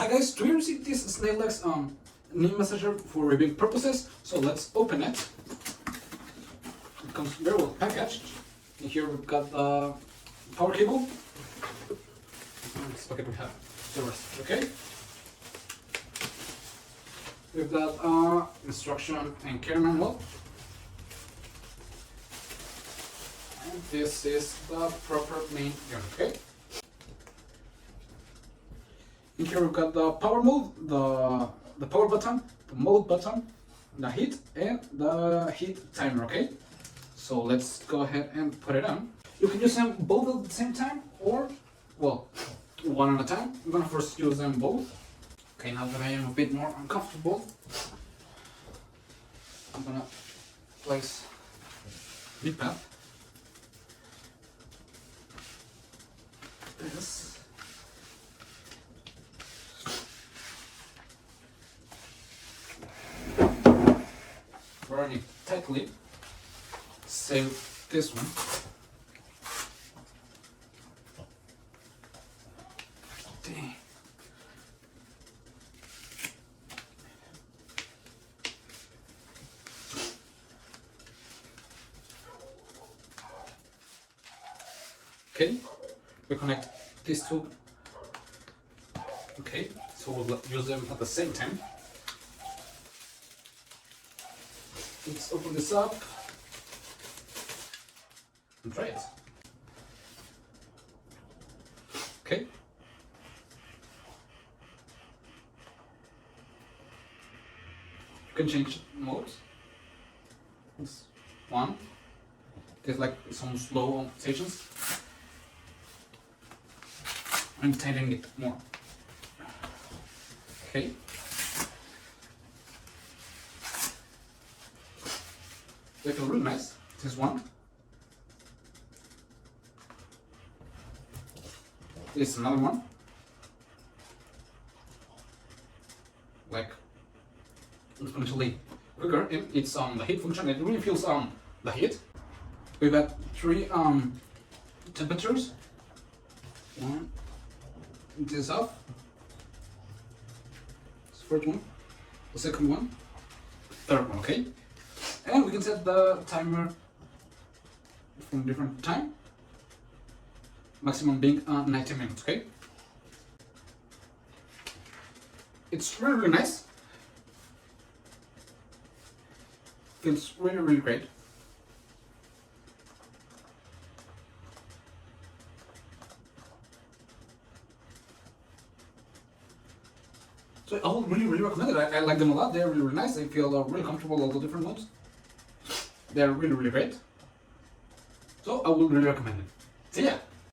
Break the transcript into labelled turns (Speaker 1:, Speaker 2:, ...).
Speaker 1: Hi guys, do you receive this Snailax knee massager for ribbing purposes? So let's open it. It comes very well packaged. And here we've got the power cable. Okay, we have the rest. Okay. We've got instruction and care manual. And this is the proper main unit. Okay. In here we've got the power mode, the power button, the mode button, the heat, and the heat timer, okay? So let's go ahead and put it on. You can use them both at the same time, or, well, one at a time. I'm gonna first use them both. Okay, now that I am a bit more uncomfortable, I'm gonna place the pad. This. Very tightly. Save this one. Dang. Okay, we connect these two. Okay, so we'll use them at the same time. Let's open this up and try it. Okay. You can change modes. This one. There's like some slow stations. I'm tightening it more. Okay. They feel really nice. This is one. This is another one. Like exponentially quicker. And it's the heat function. It really feels the heat. We've got three temperatures. One. This up. This first one. The second one. Third one. Okay. And we can set the timer from different time, maximum being 90 minutes, okay? It's really, really nice. Feels really, really great. So I would really, really recommend it. I like them a lot. They're really, really nice. They feel really comfortable, all the different modes. They're really, really great. So I would really recommend it. See ya!